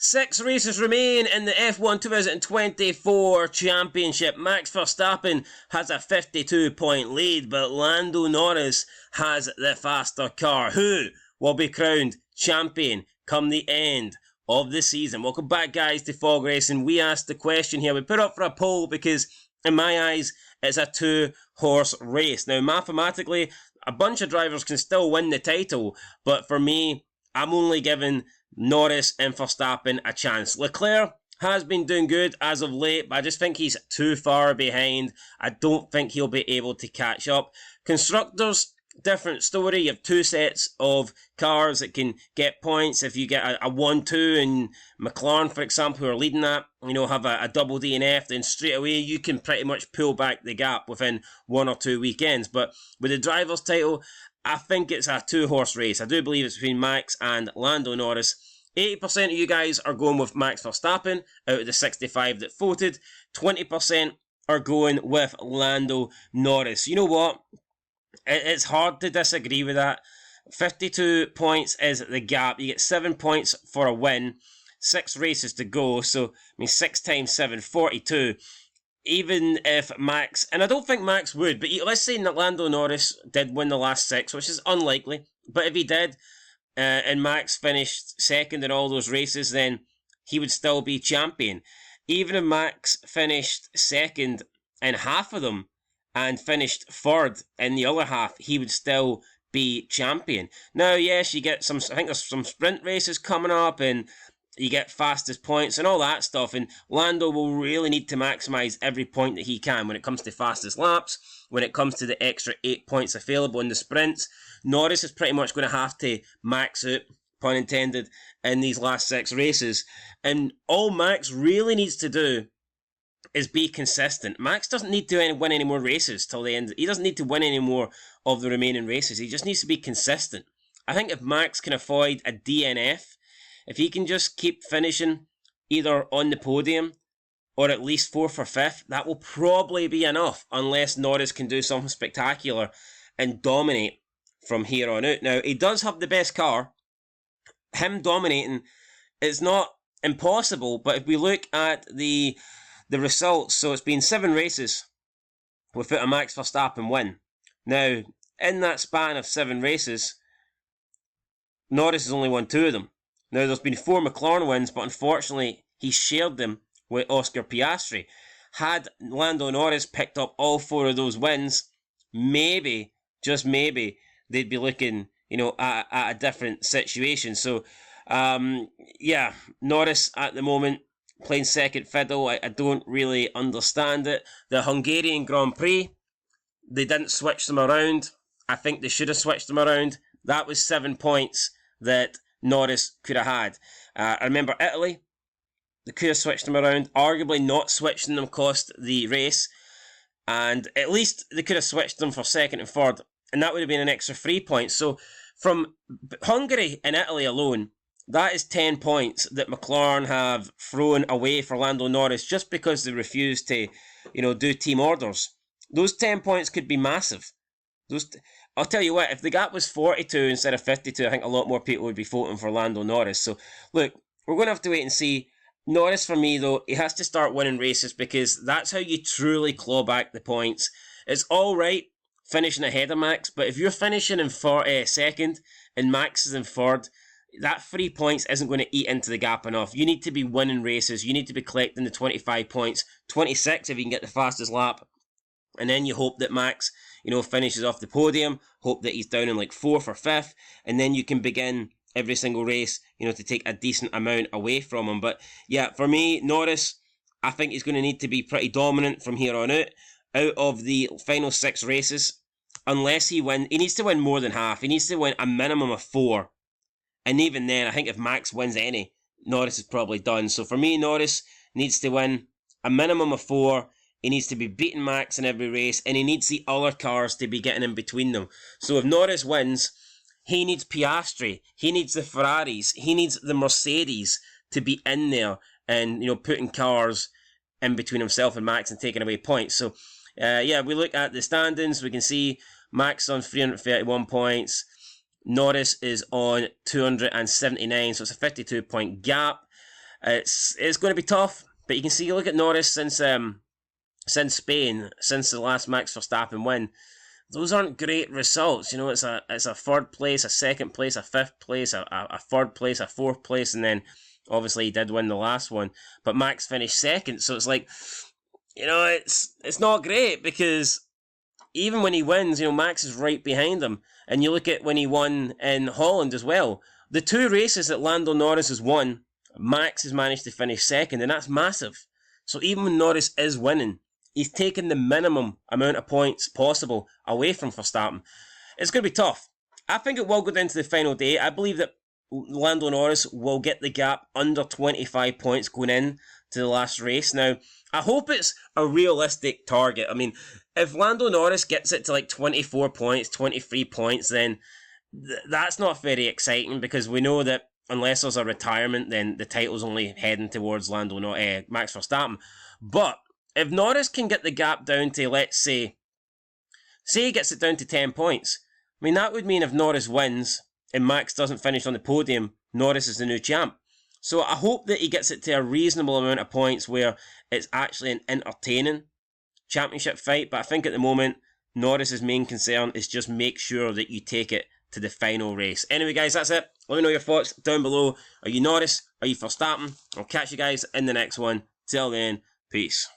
6 races remain in the F1 2024 Championship. Max Verstappen has a 52-point lead, but Lando Norris has the faster car. Who will be crowned champion come the end of the season? Welcome back, guys, to Fog Racing. We asked the question here. We put up for a poll because, in my eyes, it's a two-horse race. Now, mathematically, a bunch of drivers can still win the title, but for me, I'm only giving Norris and Verstappen a chance. Leclerc has been doing good as of late, but I just think he's too far behind. I don't think he'll be able to catch up. Constructors, different story. You have two sets of cars that can get points. If you get a 1-2 and McLaren, for example, who are leading that, have a double DNF, then straight away you can pretty much pull back the gap within 1 or 2 weekends. But with the driver's title, I think it's a two-horse race. I do believe it's between Max and Lando Norris. 80% of you guys are going with Max Verstappen out of the 65 that voted. 20% are going with Lando Norris. You know what? It's hard to disagree with that. 52 points is the gap. You get 7 points for a win. 6 races to go. So, 6 times 7, 42. Even if Max, and I don't think Max would, but let's say that Lando Norris did win the last 6, which is unlikely. But if he did, and Max finished second in all those races, then he would still be champion. Even if Max finished second in half of them and finished third in the other half, he would still be champion. Now, yes, you get I think there's some sprint races coming up, and you get fastest points and all that stuff, and Lando will really need to maximise every point that he can when it comes to fastest laps, when it comes to the extra 8 points available in the sprints. Norris is pretty much going to have to max out, pun intended, in these last 6 races, and all Max really needs to do is be consistent. Max doesn't need to win any more races till the end. He doesn't need to win any more of the remaining races. He just needs to be consistent. I think if Max can avoid a DNF, if he can just keep finishing either on the podium or at least 4th or 5th, that will probably be enough, unless Norris can do something spectacular and dominate from here on out. Now, he does have the best car. Him dominating is not impossible, but if we look at the results, so it's been 7 races without a Max Verstappen win. Now, in that span of 7 races, Norris has only won 2 of them. Now, there's been 4 McLaren wins, but unfortunately, he shared them with Oscar Piastri. Had Lando Norris picked up all 4 of those wins, maybe, just maybe, they'd be looking, at a different situation. So, Norris at the moment playing second fiddle. I don't really understand it. The Hungarian Grand Prix, they didn't switch them around. I think they should have switched them around. That was 7 points that Norris could have had. I remember Italy, they could have switched them around. Arguably not switching them cost the race, and at least they could have switched them for second and third, and that would have been an extra 3 points. So from Hungary and Italy alone, that is 10 points that McLaren have thrown away for Lando Norris just because they refused to, do team orders. Those 10 points could be massive. I'll tell you what, if the gap was 42 instead of 52, I think a lot more people would be voting for Lando Norris. So, look, we're going to have to wait and see. Norris, for me, though, he has to start winning races because that's how you truly claw back the points. It's all right finishing ahead of Max, but if you're finishing in second and Max is in third, that 3 points isn't going to eat into the gap enough. You need to be winning races. You need to be collecting the 25 points, 26 if you can get the fastest lap. And then you hope that Max, finishes off the podium, hope that he's down in like 4th or 5th, and then you can begin every single race, to take a decent amount away from him. But yeah, for me, Norris, I think he's going to need to be pretty dominant from here on out. Out of the final 6 races, unless he needs to win more than half. He needs to win a minimum of 4. And even then, I think if Max wins any, Norris is probably done. So for me, Norris needs to win a minimum of 4. He needs to be beating Max in every race, and he needs the other cars to be getting in between them. So if Norris wins, he needs Piastri, he needs the Ferraris, he needs the Mercedes to be in there and, putting cars in between himself and Max and taking away points. So, we look at the standings, we can see Max on 331 points, Norris is on 279, so it's a 52-point gap. It's going to be tough, but you can see, look at Norris since Spain, since the last Max Verstappen win. Those aren't great results. You know, it's a third place, a second place, a fifth place, a third place, a fourth place, and then obviously he did win the last one. But Max finished second, so it's like, you know, it's not great, because even when he wins, you know, Max is right behind him. And you look at when he won in Holland as well. The 2 races that Lando Norris has won, Max has managed to finish second, and that's massive. So even when Norris is winning, he's taking the minimum amount of points possible away from Verstappen. It's going to be tough. I think it will go down to the final day. I believe that Lando Norris will get the gap under 25 points going in to the last race. Now, I hope it's a realistic target. I mean, if Lando Norris gets it to like 24 points, 23 points, then that's not very exciting, because we know that unless there's a retirement, then the title's only heading towards Max Verstappen. But if Norris can get the gap down to, let's say he gets it down to 10 points, I mean, that would mean if Norris wins and Max doesn't finish on the podium, Norris is the new champ. So I hope that he gets it to a reasonable amount of points where it's actually an entertaining championship fight. But I think at the moment, Norris's main concern is just make sure that you take it to the final race. Anyway, guys, that's it. Let me know your thoughts down below. Are you Norris? Are you Verstappen? I'll catch you guys in the next one. Till then, peace.